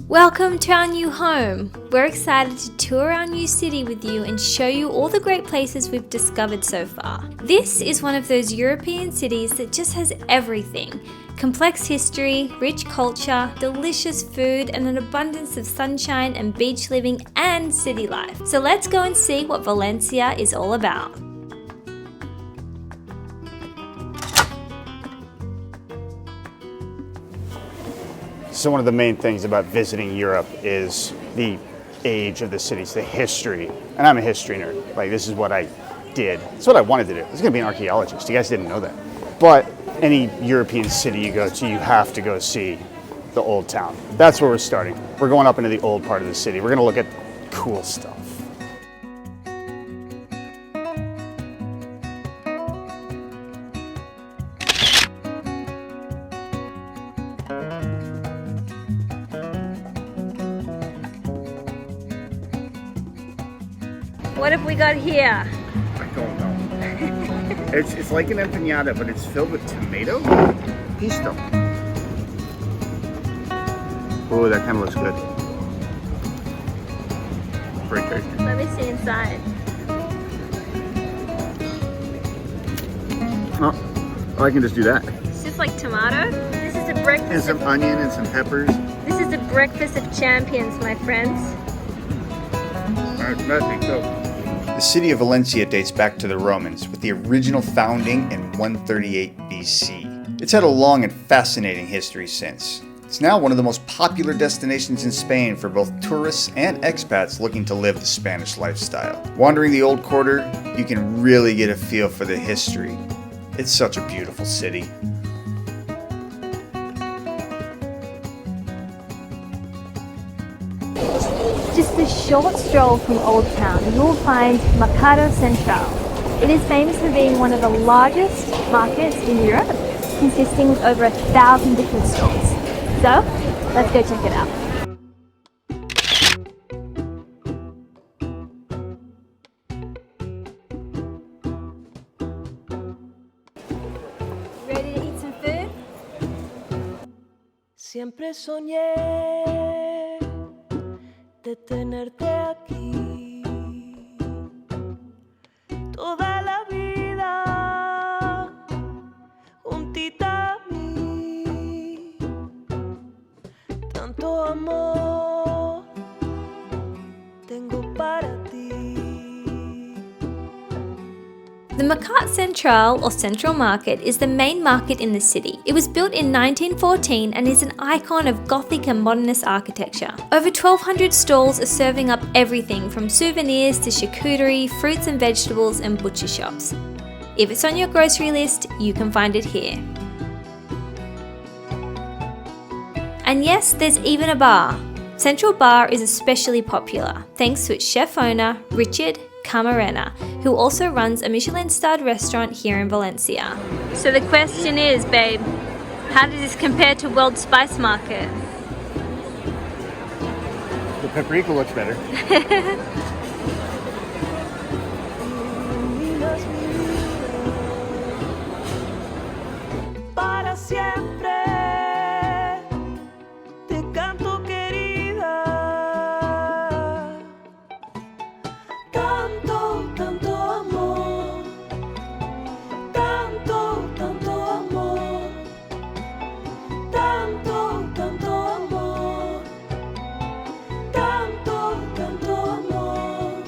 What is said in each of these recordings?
Welcome to our new home. We're excited to tour our new city with you and show you all the great places we've discovered so far. This is one of those European cities that just has everything. Complex history, rich culture, delicious food, and an abundance of sunshine and beach living and city life. So let's go and see what Valencia is all about. So one of the main things about visiting Europe is the age of the cities, the history. And I'm a history nerd. Like, this is what I did. It's what I wanted to do. I was going to be an archaeologist. You guys didn't know that. But any European city you go to, you have to go see the old town. That's where we're starting. We're going up into the old part of the city. We're going to look at cool stuff. What have we got here? I don't know. It's like an empanada, but it's filled with tomato. Pisto. Oh, that kind of looks good. Very tasty. Let me see inside. Oh, I can just do that. It's just like tomato. This is a breakfast. And some onion and some peppers. This is the breakfast of champions, my friends. I think so. The city of Valencia dates back to the Romans, with the original founding in 138 BC. It's had a long and fascinating history since. It's now one of the most popular destinations in Spain for both tourists and expats looking to live the Spanish lifestyle. Wandering the old quarter, you can really get a feel for the history. It's such a beautiful city. Just a short stroll from Old Town, you will find Mercat Centrale. It is famous for being one of the largest markets in Europe, consisting of over 1,000 different stalls. So, let's go check it out. Ready to eat some food? Siempre soñé de tenerte aquí toda la vida juntita a mí, tanto amor tengo para ti. The Mercat Centrale, or Central Market, is the main market in the city. It was built in 1914 and is an icon of Gothic and modernist architecture. Over 1,200 stalls are serving up everything from souvenirs to charcuterie, fruits and vegetables, and butcher shops. If it's on your grocery list, you can find it here. And yes, there's even a bar. Central Bar is especially popular, thanks to its chef owner, Richard Camarena, who also runs a Michelin-starred restaurant here in Valencia. So the question is, babe, how does this compare to World Spice Market? The paprika looks better. Para siempre te canto, querida. Tanto, tanto amor. Tanto, tanto amor. Tanto, tanto amor. Tanto, tanto amor.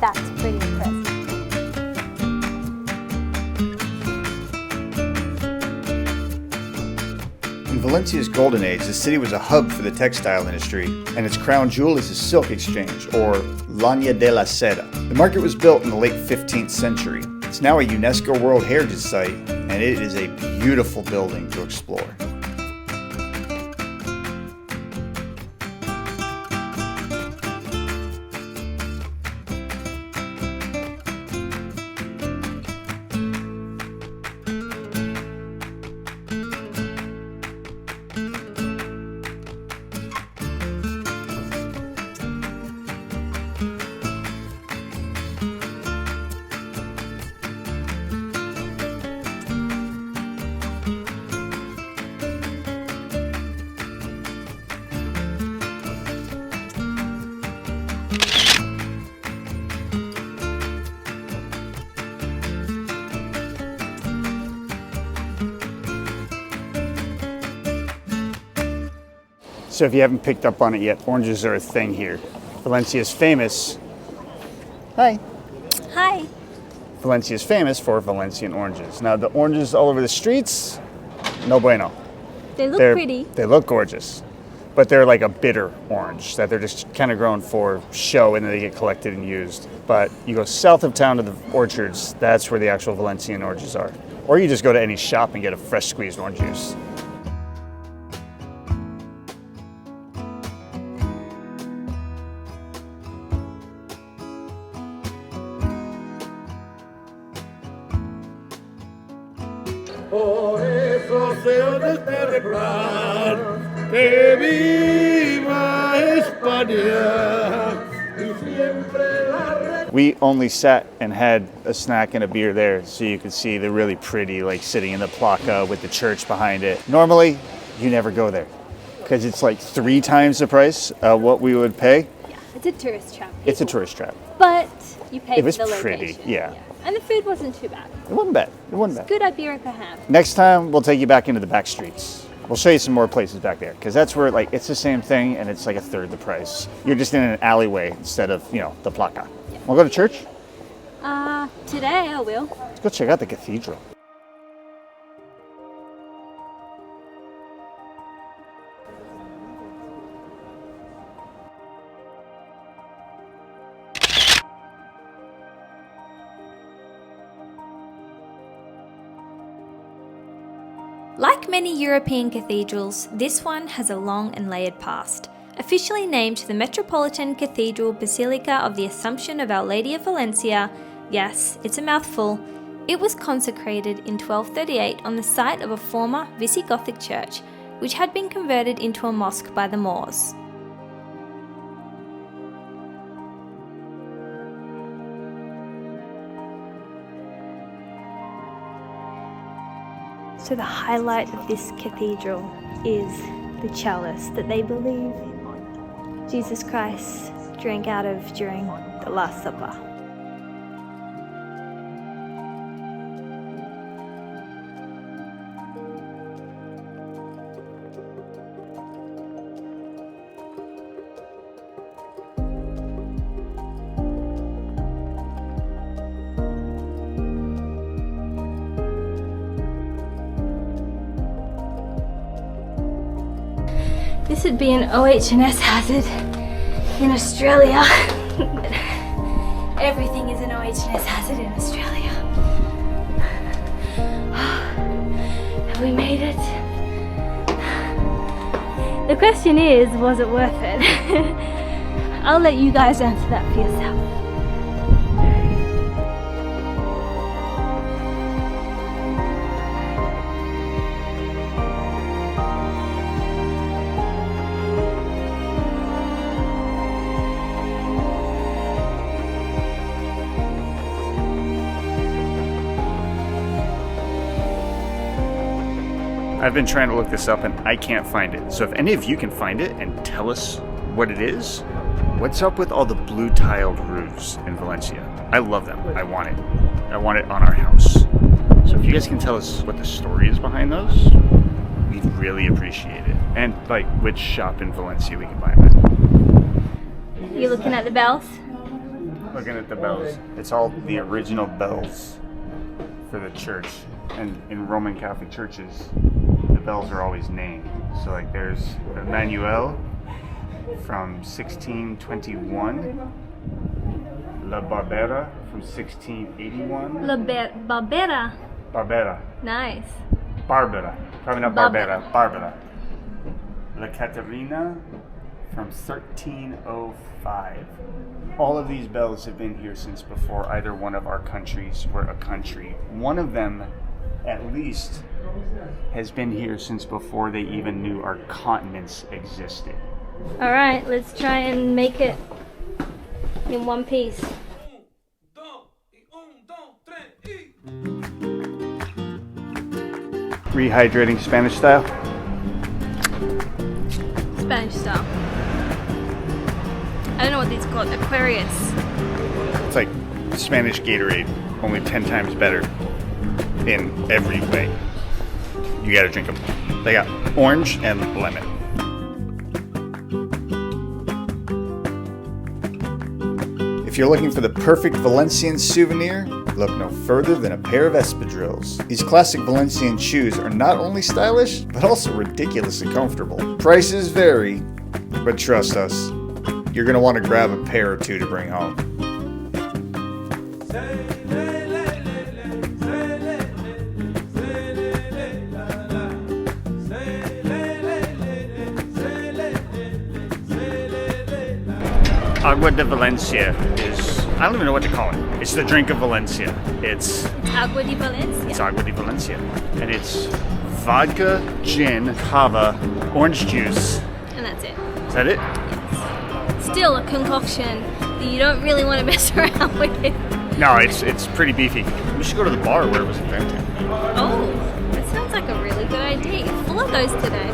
That's pretty impressive. In Valencia's golden age, the city was a hub for the textile industry, and its crown jewel is the silk exchange, or Lonja de la Seda. The market was built in the late 15th century. It's now a UNESCO World Heritage Site, and it is a beautiful building to explore. So if you haven't picked up on it yet, oranges are a thing here. Valencia is famous. Hi. Hi. Valencia is famous for Valencian oranges. Now the oranges all over the streets, no bueno. They look pretty. They look gorgeous, but they're like a bitter orange that they're just kind of grown for show and then they get collected and used. But you go south of town to the orchards, that's where the actual Valencian oranges are. Or you just go to any shop and get a fresh squeezed orange juice. Por eso se oye este refrán, que viva España y siempre la We only sat and had a snack and a beer there so you could see the really pretty, like sitting in the placa with the church behind it. Normally, you never go there because it's like 3 times the price of what we would pay. Yeah, it's a tourist trap. It's a tourist trap. But you pay It for was the pretty, location. yeah. And the food wasn't too bad. It wasn't bad. It wasn't bad. Good Iberica ham. Next time, we'll take you back into the back streets. We'll show you some more places back there because that's where like it's the same thing and it's like a third the price. You're just in an alleyway instead of, the placa. We'll go to church? Today I will. Let's go check out the cathedral. Like many European cathedrals, this one has a long and layered past. Officially named the Metropolitan Cathedral Basilica of the Assumption of Our Lady of Valencia, yes, it's a mouthful, it was consecrated in 1238 on the site of a former Visigothic church, which had been converted into a mosque by the Moors. So the highlight of this cathedral is the chalice that they believe Jesus Christ drank out of during the Last Supper. This would be an OH&S hazard in Australia. Everything is an OH&S hazard in Australia. Have we made it? The question is, was it worth it? I'll let you guys answer that for yourself. I've been trying to look this up and I can't find it. So if any of you can find it and tell us what it is, what's up with all the blue tiled roofs in Valencia? I love them. I want it. I want it on our house. So if you guys can tell us what the story is behind those, we'd really appreciate it. And like which shop in Valencia we can buy them at. You looking at the bells? Looking at the bells. It's all the original bells for the church. And in Roman Catholic churches, the bells are always named. So like there's Emmanuel from 1621, La Barbera from 1681. Barbera. Barbera. Nice. Barbara. Probably not Barbera. Barbera. Barbara. La Caterina from 1305. All of these bells have been here since before either one of our countries were a country. One of them, at least, has been here since before they even knew our continents existed. All right, let's try and make it in one piece. Rehydrating Spanish style. Spanish style. I don't know what these are called. Aquarius. It's like Spanish Gatorade, only 10 times better in every way. You gotta drink them. They got orange and lemon. If you're looking for the perfect Valencian souvenir, look no further than a pair of espadrilles. These classic Valencian shoes are not only stylish, but also ridiculously comfortable. Prices vary, but trust us, you're gonna want to grab a pair or two to bring home. Agua de Valencia is, I don't even know what to call it. It's the drink of Valencia. It's Agua de Valencia. It's Agua de Valencia. And it's vodka, gin, cava, orange juice. And that's it. Is that it? Still a concoction that you don't really want to mess around with. No, it's pretty beefy. We should go to the bar where it was invented. Oh, that sounds like a really good idea. You're full of those today.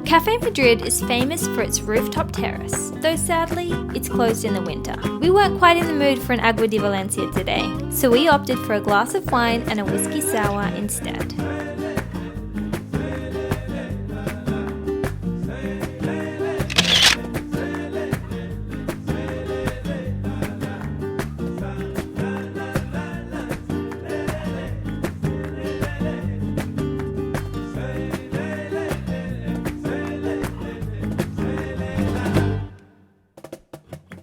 Cafe Madrid is famous for its rooftop terrace, though sadly, it's closed in the winter. We weren't quite in the mood for an Agua de Valencia today, so we opted for a glass of wine and a whiskey sour instead.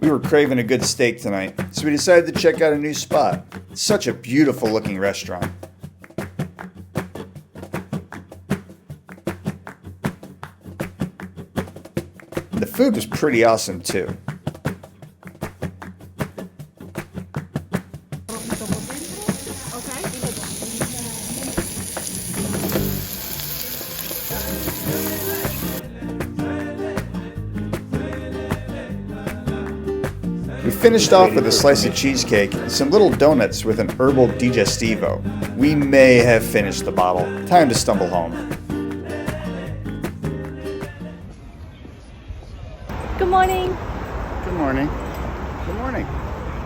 We were craving a good steak tonight, so we decided to check out a new spot. It's such a beautiful looking restaurant. The food was pretty awesome too. We finished off with a slice of cheesecake and some little donuts with an herbal digestivo. We may have finished the bottle. Time to stumble home. Good morning. Good morning. Good morning.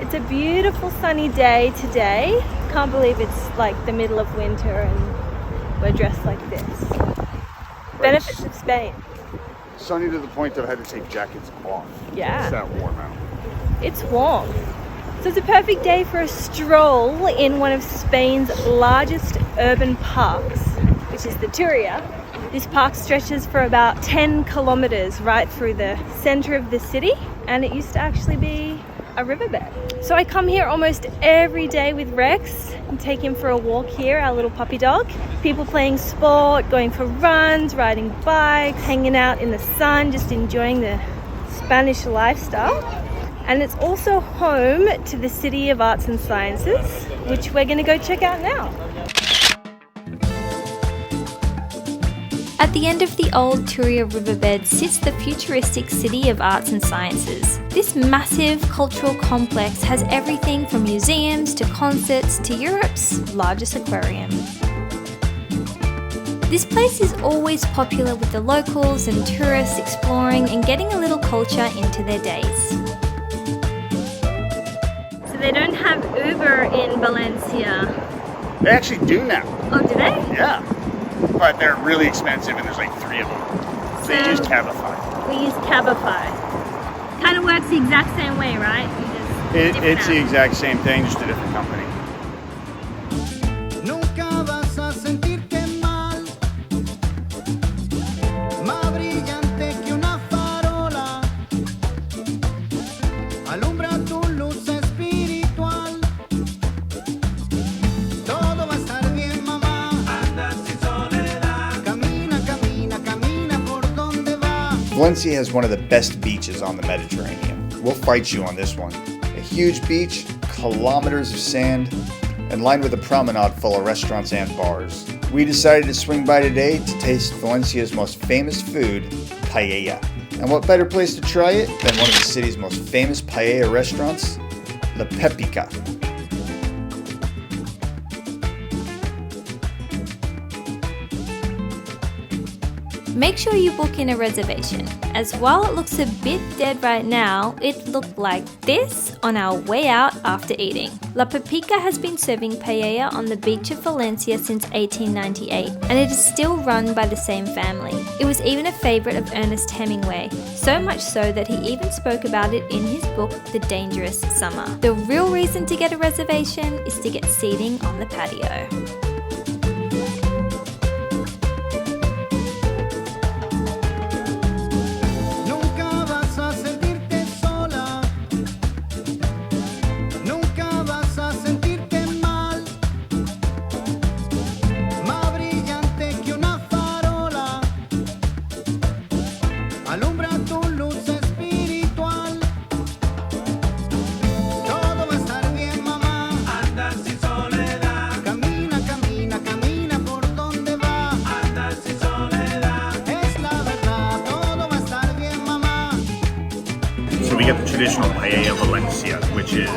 It's a beautiful sunny day today. Can't believe it's like the middle of winter and we're dressed like this. Benefits of Spain. Sunny to the point that I had to take jackets off. Yeah. It's that warm out. It's warm. So it's a perfect day for a stroll in one of Spain's largest urban parks, which is the Turia. This park stretches for about 10 kilometers right through the center of the city, and it used to actually be a riverbed. So I come here almost every day with Rex and take him for a walk here, our little puppy dog. People playing sport, going for runs, riding bikes, hanging out in the sun, just enjoying the Spanish lifestyle. And it's also home to the City of Arts and Sciences, which we're going to go check out now. At the end of the old Turia riverbed sits the futuristic City of Arts and Sciences. This massive cultural complex has everything from museums to concerts to Europe's largest aquarium. This place is always popular with the locals and tourists exploring and getting a little culture into their days. So they don't have Uber in Valencia. They actually do now. Oh, do they? Yeah. But they're really expensive and there's like 3 of them. So they use Cabify. We use Cabify. Kind of works the exact same way, right? It's the exact same thing, just a different company. Nunca vas a sentirte mal, más brillante que una farola, alumbra tu luz espiritual, Valencia has one of the best beaches on the Mediterranean. We'll fight you on this one. A huge beach, kilometers of sand, and lined with a promenade full of restaurants and bars. We decided to swing by today to taste Valencia's most famous food, paella. And what better place to try it than one of the city's most famous paella restaurants, La Pepica. Make sure you book in a reservation, as while it looks a bit dead right now, it looked like this on our way out after eating. La Pepica has been serving paella on the beach of Valencia since 1898, and it is still run by the same family. It was even a favourite of Ernest Hemingway, so much so that he even spoke about it in his book The Dangerous Summer. The real reason to get a reservation is to get seating on the patio. Nunca vas a sentirte sola, nunca vas a sentirte mal, más brillante que una farola, alumbra tu luz espiritual. Todo va a estar bien, mamá. Anda sin soledad. Camina, camina, camina por donde va. Anda sin soledad. Es la verdad, todo va a estar bien, mamá. So we get the traditional paella Valencia, which is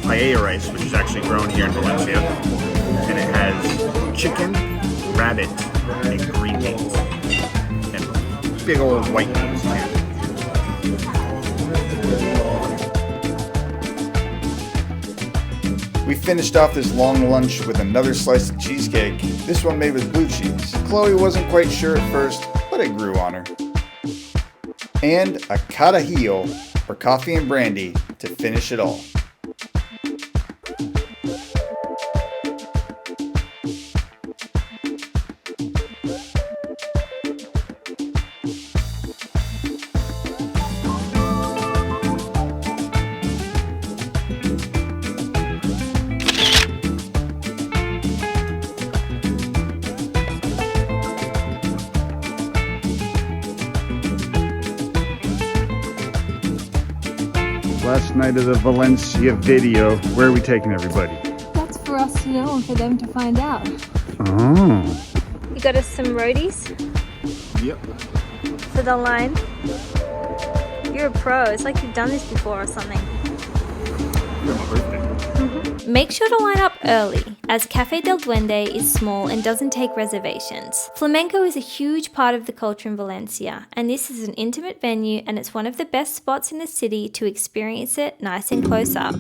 paella rice, which is actually grown here in Valencia, and it has chicken, rabbit, and green beans, and big old white beans too. We finished off this long lunch with another slice of cheesecake, this one made with blue cheese. Chloe wasn't quite sure at first, but it grew on her. And a carajillo, or coffee and brandy, to finish it all. Last night of the Valencia video, where are we taking everybody? That's for us to know and for them to find out. Oh. You got us some roadies Yep. for the line. You're a pro. It's like you've done this before or something. Make sure to line up early, as Café del Duende is small and doesn't take reservations. Flamenco is a huge part of the culture in Valencia, and this is an intimate venue, and it's one of the best spots in the city to experience it nice and close up.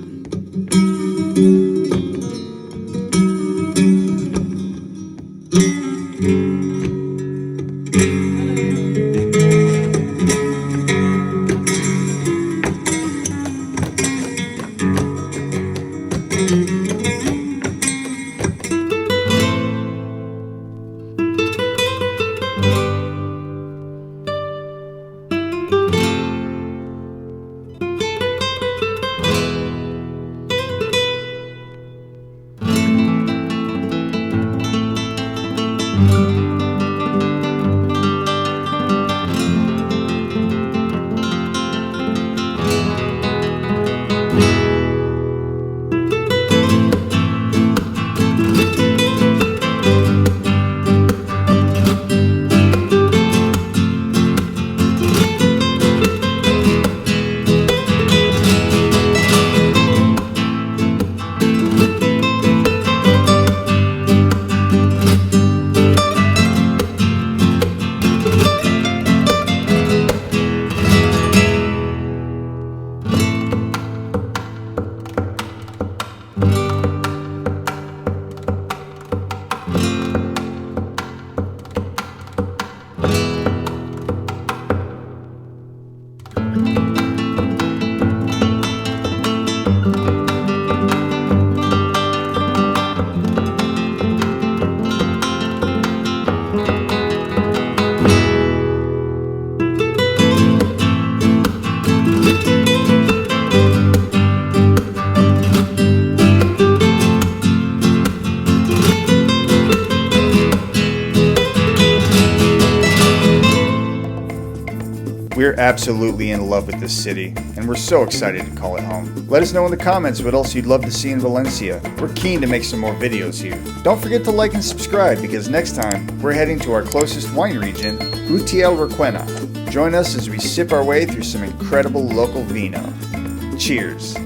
We're absolutely in love with this city, and we're so excited to call it home. Let us know in the comments what else you'd love to see in Valencia. We're keen to make some more videos here. Don't forget to like and subscribe, because next time we're heading to our closest wine region, Utiel Requena. Join us as we sip our way through some incredible local vino. Cheers!